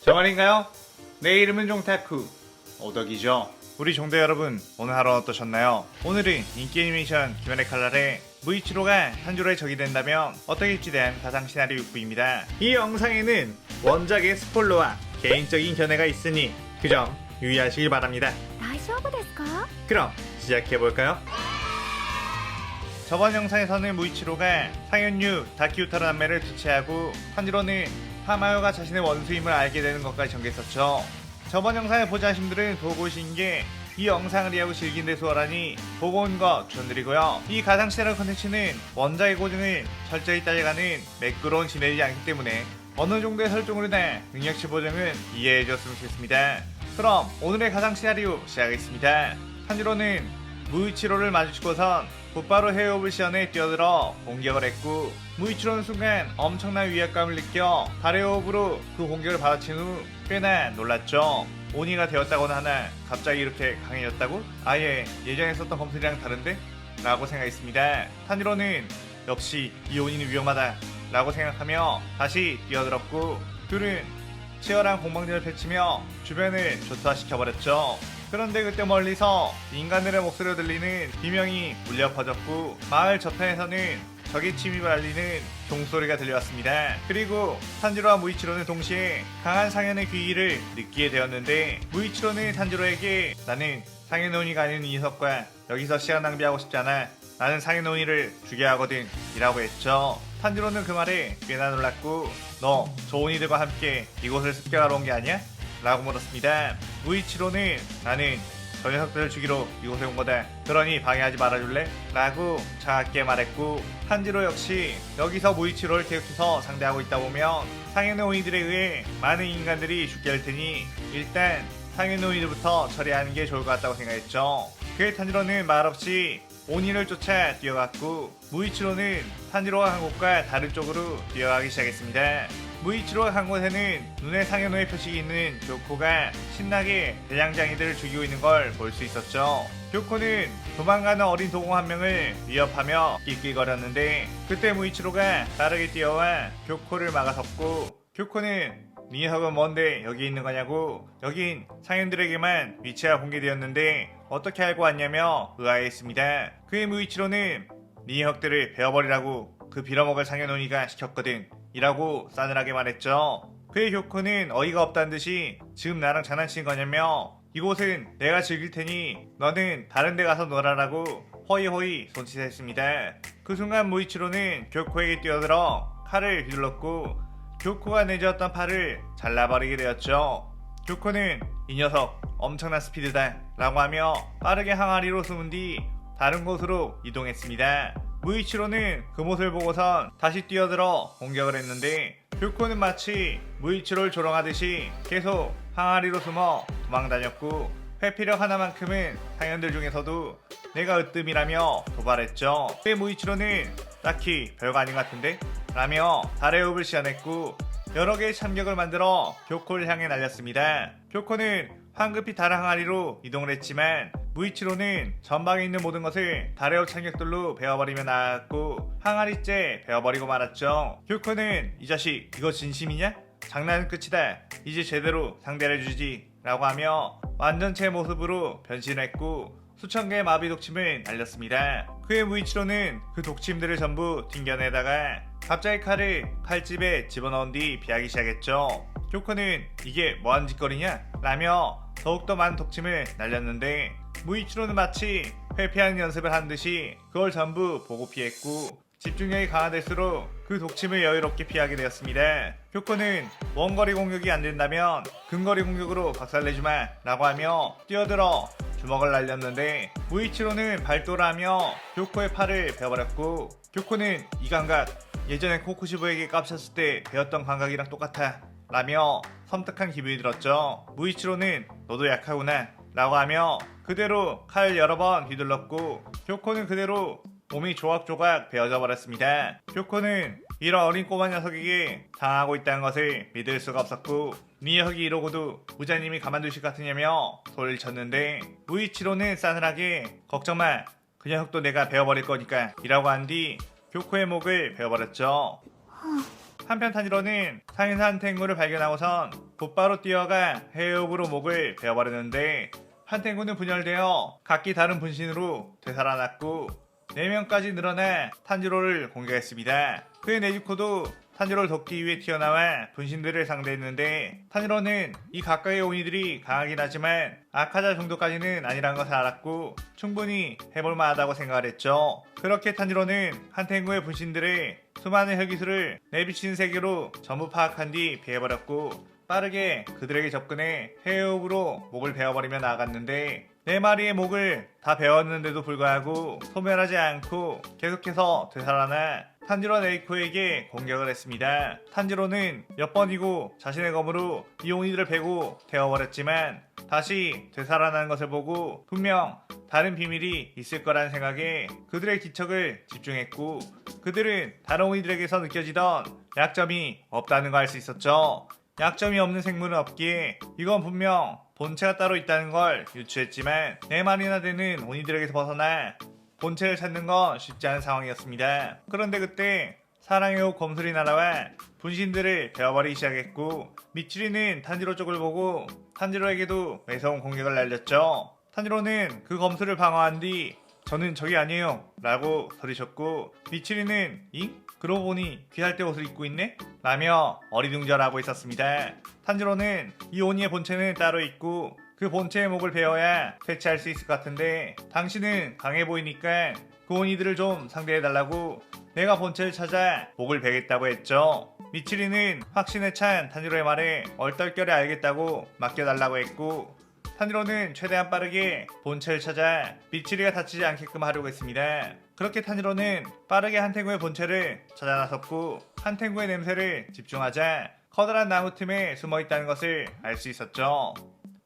정말인가요? 내 이름은 종타쿠 오덕이죠. 우리 종대 여러분, 오늘 하루 어떠셨나요? 오늘은 인기 애니메이션 귀멸의 칼날에 무이치로가 탄지로의 적이 된다면 어떻게 될지에 대한 가상 시나리오 6부입니다. 이 영상에는 원작의 스포일러와 개인적인 견해가 있으니 그 점 유의하시길 바랍니다. 大丈夫ですか? 그럼 시작해볼까요? 저번 영상에서는 무이치로가 상현유 다키우타로 남매를 두체하고 탄지로는 하마요가 자신의 원수임을 알게 되는 것까지 전개했었죠. 저번 영상을 보지 않으신 분들은 보고 오신 게 이 영상을 이해하고 즐긴 데 수월하니 보고 온 거 추천드리고요. 이 가상 시나리오 컨텐츠는 원작의 고증을 철저히 따라가는 매끄러운 시나리오지 않기 때문에 어느 정도의 설정으로나 능력치 보정은 이해해 주셨으면 좋겠습니다. 그럼 오늘의 가상 시나리오 시작하겠습니다. 탄지로는 무이치로를 마주치고선 곧바로 헤어오블 시연에 뛰어들어 공격을 했고, 무이치로는 순간 엄청난 위압감을 느껴 다레오브로 그 공격을 받아친 후 꽤나 놀랐죠. 오니가 되었다거나 하나 갑자기 이렇게 강해졌다고? 아예 예전에 썼던 검술이랑 다른데? 라고 생각했습니다. 탄지로는 역시 이 오니는 위험하다 라고 생각하며 다시 뛰어들었고, 둘은 치열한 공방전을 펼치며 주변을 조사시켜버렸죠. 그런데 그때 멀리서 인간들의 목소리로 들리는 비명이 울려 퍼졌고, 마을 저편에서는 적의 침입을 알리는 종소리가 들려왔습니다. 그리고 탄지로와 무이치로는 동시에 강한 상현의 귀기를 느끼게 되었는데, 무이치로는 탄지로에게 나는 상현오니가 아닌 이 녀석과 여기서 시간 낭비하고 싶지 않아, 나는 상현오니를 죽여야 하거든 이라고 했죠. 탄지로는 그 말에 꽤나 놀랐고, 너 저 오니들과 함께 이곳을 습격하러 온 게 아니야? 라고 물었습니다. 무이치로는 나는 저 녀석들을 죽이러 이곳에 온 거다, 그러니 방해하지 말아줄래? 라고 차갑게 말했고, 탄지로 역시 여기서 무이치로를 계속해서 상대하고 있다 보면 상현의 오니들에 의해 많은 인간들이 죽게 할 테니 일단 상현의 오니들부터 처리하는 게 좋을 것 같다고 생각했죠. 그의 탄지로는 말없이 오니를 쫓아 뛰어갔고, 무이치로는 탄지로가 간 곳과 다른 쪽으로 뛰어가기 시작했습니다. 무이치로가 간 곳에는 눈에 상현호의 표식이 있는 교코가 신나게 대장장이들을 죽이고 있는 걸 볼 수 있었죠. 교코는 도망가는 어린 도공 한 명을 위협하며 낄낄거렸는데, 그때 무이치로가 빠르게 뛰어와 교코를 막아섰고, 교코는 네 녀석은 뭔데 여기 있는 거냐고, 여긴 상현들에게만 위치가 공개되었는데 어떻게 알고 왔냐며 의아해했습니다. 그의 무이치로는 네 녀석들을 베어버리라고 그 빌어먹을 상현오니가 시켰거든 이라고 싸늘하게 말했죠. 그의 교코는 어이가 없다는 듯이 지금 나랑 장난치는 거냐며, 이곳은 내가 즐길 테니 너는 다른 데 가서 놀아라고 허이허이 손짓했습니다. 그 순간 무이치로는 교코에게 뛰어들어 칼을 휘둘렀고, 교코가 내주었던 팔을 잘라버리게 되었죠. 교코는 이 녀석 엄청난 스피드다 라고 하며 빠르게 항아리로 숨은 뒤 다른 곳으로 이동했습니다. 무이치로는 그 모습을 보고선 다시 뛰어들어 공격을 했는데, 교코는 마치 무이치로를 조롱하듯이 계속 항아리로 숨어 도망다녔고, 회피력 하나만큼은 상현들 중에서도 내가 으뜸이라며 도발했죠. 그때 무이치로는 딱히 별거 아닌 것 같은데? 라며 다레옵을 시연했고, 여러 개의 참격을 만들어 교코를 향해 날렸습니다. 교코는 황급히 다른 항아리로 이동을 했지만 무이치로는 전방에 있는 모든 것을 다레옵 참격들로 베어버리며 나았고, 항아리째 베어버리고 말았죠. 교코는 이 자식 이거 진심이냐? 장난은 끝이다, 이제 제대로 상대를 해주지 라고 하며 완전체 모습으로 변신했고 수천 개의 마비 독침을 날렸습니다. 그의 무이치로는 그 독침들을 전부 튕겨내다가 갑자기 칼을 칼집에 집어넣은 뒤 피하기 시작했죠. 교코는 이게 뭐하는 짓거리냐? 라며 더욱더 많은 독침을 날렸는데, 무이치로는 마치 회피하는 연습을 한 듯이 그걸 전부 보고 피했고, 집중력이 강화될수록 그 독침을 여유롭게 피하게 되었습니다. 교코는 원거리 공격이 안된다면 근거리 공격으로 박살내주마 라고 하며 뛰어들어 주먹을 날렸는데, 무이치로는 발도를 하며 교코의 팔을 베어버렸고, 교코는 이 감각 예전에 코쿠시보에게 깝쳤을 때 배웠던 감각이랑 똑같아 라며 섬뜩한 기분이 들었죠. 무이치로는 너도 약하구나 라고 하며 그대로 칼 여러 번 휘둘렀고, 교코는 그대로 몸이 조각조각 베어져 버렸습니다. 교코는 이런 어린 꼬마 녀석에게 당하고 있다는 것을 믿을 수가 없었고, 네 녀석이 이러고도 부자님이 가만두실 것 같으냐며 소리를 쳤는데, 무이치로는 싸늘하게 걱정마, 그 녀석도 내가 베어버릴 거니까 이라고 한 뒤 교코의 목을 베어버렸죠. 한편 탄지로는 상인사 한탱구를 발견하고선 곧바로 뛰어가 해협으로 목을 베어버렸는데 한탱구는 분열되어 각기 다른 분신으로 되살아났고 4명까지 늘어나 탄지로를 공격했습니다. 그의 네즈코도 탄지로를 돕기 위해 튀어나와 분신들을 상대했는데 탄지로는 이 가까이의 오니들이 강하긴 하지만 아카자 정도까지는 아니란 것을 알았고 충분히 해볼만하다고 생각을 했죠. 그렇게 탄지로는 한탱구의 분신들의 수많은 혈기술을 내비친 세계로 전부 파악한 뒤 피해버렸고 빠르게 그들에게 접근해 해협으로 목을 베어버리며 나아갔는데 4마리의 목을 다 베었는데도 불구하고 소멸하지 않고 계속해서 되살아나 탄지로 네이코에게 공격을 했습니다. 탄지로는 몇 번이고 자신의 검으로 이 오니들을 베고 태워버렸지만 다시 되살아나는 것을 보고 분명 다른 비밀이 있을 거라는 생각에 그들의 기척을 집중했고 그들은 다른 오니들에게서 느껴지던 약점이 없다는 걸 알 수 있었죠. 약점이 없는 생물은 없기에 이건 분명 본체가 따로 있다는 걸 유추했지만 4마리나 되는 오니들에게서 벗어나 본체를 찾는 건 쉽지 않은 상황이었습니다. 그런데 그때 사랑의 옷 검술이 날아와 분신들을 베어버리기 시작했고 미츠리는 탄지로 쪽을 보고 탄지로에게도 매서운 공격을 날렸죠. 탄지로는 그 검술을 방어한 뒤 저는 적이 아니에요 라고 소리쳤고 미츠리는 잉? 그러고 보니 귀할 때 옷을 입고 있네? 라며 어리둥절하고 있었습니다. 탄지로는 이 오니의 본체는 따로 있고 그 본체의 목을 베어야 퇴치할 수 있을 것 같은데 당신은 강해 보이니까 그 오니들을 좀 상대해달라고 내가 본체를 찾아 목을 베겠다고 했죠. 미츠리는 확신에 찬 탄지로의 말에 얼떨결에 알겠다고 맡겨달라고 했고 탄지로는 최대한 빠르게 본체를 찾아 미츠리가 다치지 않게끔 하려고 했습니다. 그렇게 탄지로는 빠르게 한탱구의 본체를 찾아 나섰고 한탱구의 냄새를 집중하자 커다란 나무 틈에 숨어있다는 것을 알 수 있었죠.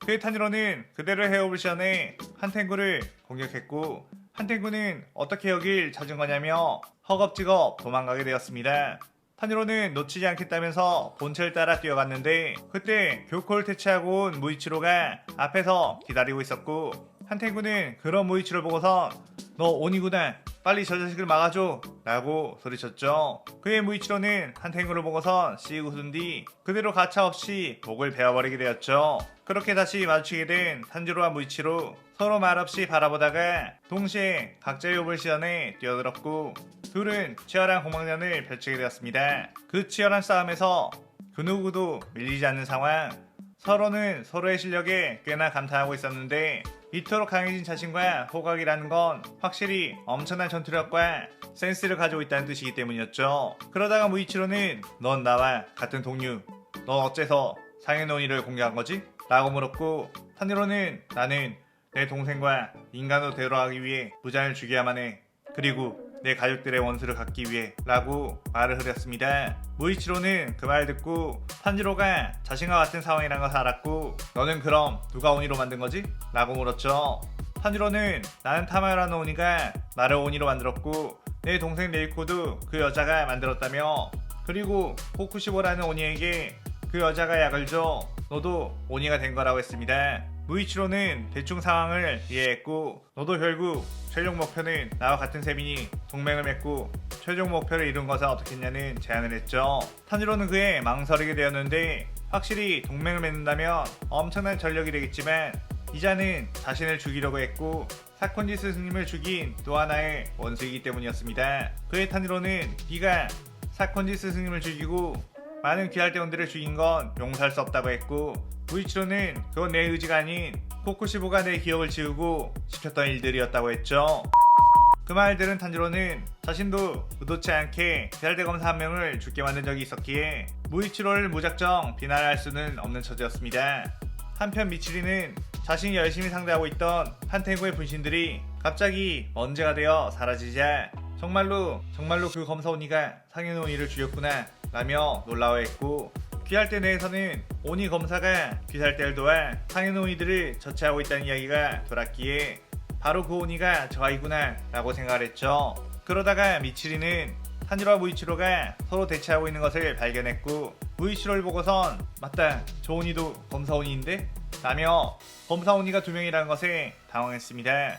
그의 탄지로는 그대로 해협을 시연해 한탱구를 공격했고 한탱구는 어떻게 여길 찾은 거냐며 허겁지겁 도망가게 되었습니다. 탄지로는 놓치지 않겠다면서 본체를 따라 뛰어갔는데 그때 교코를 퇴치하고 온 무이치로가 앞에서 기다리고 있었고 한탱구는 그런 무이치로를 보고선 너 오니구나 빨리 저 자식을 막아줘 라고 소리쳤죠. 그의 무이치로는 한탱구를 보고선 씩 웃은 뒤 그대로 가차없이 목을 베어버리게 되었죠. 그렇게 다시 마주치게 된 탄지로와 무이치로 서로 말없이 바라보다가 동시에 각자의 홉을 시연해 뛰어들었고 둘은 치열한 공방전을 펼치게 되었습니다. 그 치열한 싸움에서 그 누구도 밀리지 않는 상황. 서로는 서로의 실력에 꽤나 감탄하고 있었는데 이토록 강해진 자신과 호각이라는 건 확실히 엄청난 전투력과 센스를 가지고 있다는 뜻이기 때문이었죠. 그러다가 무이치로는 넌 나와 같은 동료, 넌 어째서 상해노니를 공격한 거지? 라고 물었고 탄지로는 나는 내 동생과 인간으로 되돌아가기 위해 무장을 죽여야만 해. 그리고 내 가족들의 원수를 갚기 위해 라고 말을 흐렸습니다. 무이치로는 그 말 듣고 탄지로가 자신과 같은 상황이란 것을 알았고 너는 그럼 누가 오니로 만든 거지? 라고 물었죠. 탄지로는 나는 타마요라는 오니가 나를 오니로 만들었고 내 동생 네이코도 그 여자가 만들었다며 그리고 호쿠시보라는 오니에게 그 여자가 약을 줘 너도 오니가 된 거라고 했습니다. 무이치로는 대충 상황을 이해했고 너도 결국 최종 목표는 나와 같은 셈이니 동맹을 맺고 최종 목표를 이룬 것은 어떻겠냐는 제안을 했죠. 탄지로는 그에 망설이게 되었는데 확실히 동맹을 맺는다면 엄청난 전력이 되겠지만 이자는 자신을 죽이려고 했고 사콘지 스승님을 죽인 또 하나의 원수이기 때문이었습니다. 그의 탄지로는 네가 사콘지 스승님을 죽이고 많은 귀할 대원들을 죽인 건 용서할 수 없다고 했고 무이치로는 그건 내 의지가 아닌 코쿠시보가 내 기억을 지우고 시켰던 일들이었다고 했죠. 그 말 들은 탄지로는 자신도 의도치 않게 귀할대 검사 한 명을 죽게 만든 적이 있었기에 무이치로를 무작정 비난할 수는 없는 처지였습니다. 한편 미치리는 자신이 열심히 상대하고 있던 한탱구의 분신들이 갑자기 먼지가 되어 사라지자 정말로 그 검사 오니가 상현 오니를 죽였구나 라며 놀라워했고 귀할대 내에서는 오니 검사가 귀살대를 도와 상현 오니들을 처치하고 있다는 이야기가 돌았기에 바로 그 오니가 저 아이구나 라고 생각을 했죠. 그러다가 미치리는 탄지로와 무이치로가 서로 대치하고 있는 것을 발견했고 무이치로를 보고선 맞다 저 오니도 검사 오니인데? 라며 검사 오니가 2명이라는 것에 당황했습니다.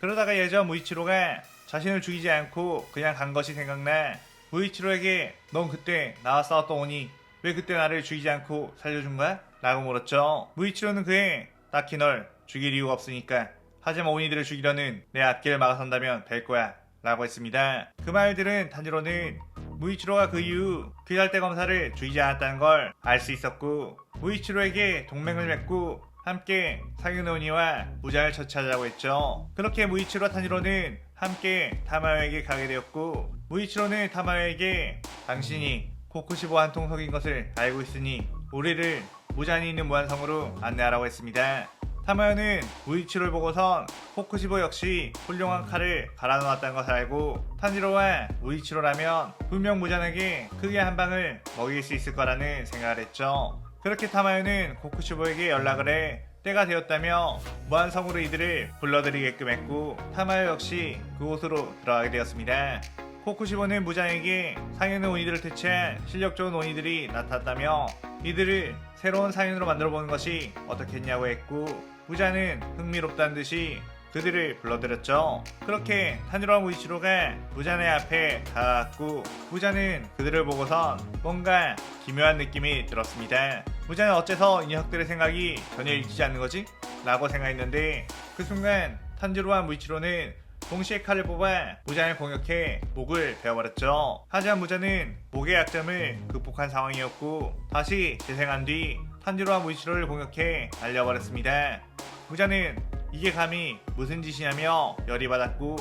그러다가 예전 무이치로가 자신을 죽이지 않고 그냥 간 것이 생각나 무이치로에게 넌 그때 나와 싸웠던 오니 왜 그때 나를 죽이지 않고 살려준 거야? 라고 물었죠. 무이치로는 그에 딱히 널 죽일 이유가 없으니까, 하지만 오니들을 죽이려는 내 앞길을 막아선다면 될 거야 라고 했습니다. 그 말들은 탄지로는 무이치로가 그 이후 귀살대 검사를 죽이지 않았다는 걸 알 수 있었고, 무이치로에게 동맹을 맺고 함께 상윤오니와 무장을 처치하자고 했죠. 그렇게 무이치로와 탄지로는 함께 타마요에게 가게 되었고, 무이치로는 타마요에게 당신이 코쿠시보 한 통 속인 것을 알고 있으니 우리를 무잔이 있는 무한성으로 안내하라고 했습니다. 타마요는 무이치로를 보고선 코쿠시보 역시 훌륭한 칼을 갈아 놓았다는 것을 알고, 탄지로와 무이치로라면 분명 무잔에게 크게 한 방을 먹일 수 있을 거라는 생각을 했죠. 그렇게 타마요는 코쿠시보에게 연락을 해 때가 되었다며 무한성으로 이들을 불러들이게끔 했고, 타마요 역시 그곳으로 들어가게 되었습니다. 코쿠시보는 무장에게 상현의 오니들을 대체한 실력 좋은 오니들이 나타났다며 이들을 새로운 상현으로 만들어보는 것이 어떻겠냐고 했고, 무자는 흥미롭다는 듯이 그들을 불러들였죠. 그렇게 탄지로와 무이치로가 무자네 앞에 다가갔고, 무자는 그들을 보고선 뭔가 기묘한 느낌이 들었습니다. 무자는 어째서 이 녀석들의 생각이 전혀 읽히지 않는 거지? 라고 생각했는데, 그 순간 탄지로와 무이치로는 동시에 칼을 뽑아 무자를 공격해 목을 베어버렸죠. 하지만 무자는 목의 약점을 극복한 상황이었고, 다시 재생한 뒤 탄지로와 무이치로를 공격해 날려버렸습니다. 무자는 이게 감히 무슨 짓이냐며 열이 받았고,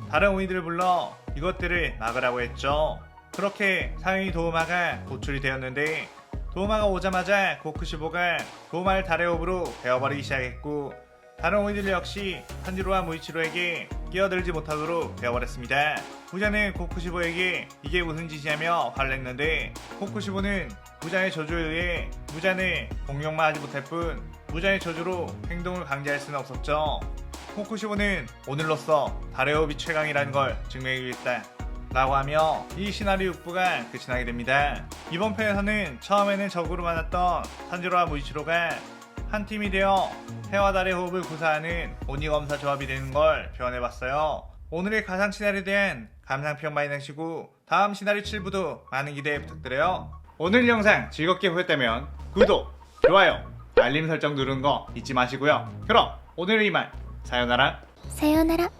다른 오니들을 불러 이것들을 막으라고 했죠. 그렇게 상윤이 도우마가 도출이 되었는데, 도우마가 오자마자 코쿠시보가 도우마를 달의 호흡으로 베어버리기 시작했고, 다른 오니들 역시 탄지로와 무이치로에게 끼어들지 못하도록 베어버렸습니다. 무자는 코쿠시보에게 이게 무슨 짓이냐며 화를 냈는데, 코쿠시보는 무자의 저주에 의해 무자를 공격만 하지 못할 뿐 무자의 저주로 행동을 강제할 수는 없었죠. 코쿠시보는 오늘로써 달의 호흡이 최강이라는 걸 증명해주겠다 라고 하며 이 시나리오 6부가 끝이 나게 됩니다. 이번 편에서는 처음에는 적으로 만났던 탄지로와 무이치로가 한 팀이 되어 해와 달의 호흡을 구사하는 오니검사 조합이 되는 걸 표현해봤어요. 오늘의 가상 시나리오에 대한 감상평 많이 남기시고 다음 시나리오 7부도 많은 기대 부탁드려요. 오늘 영상 즐겁게 보셨다면 구독, 좋아요, 알림 설정 누르는 거 잊지 마시고요. 그럼 오늘의 이만 사요나라.さようなら。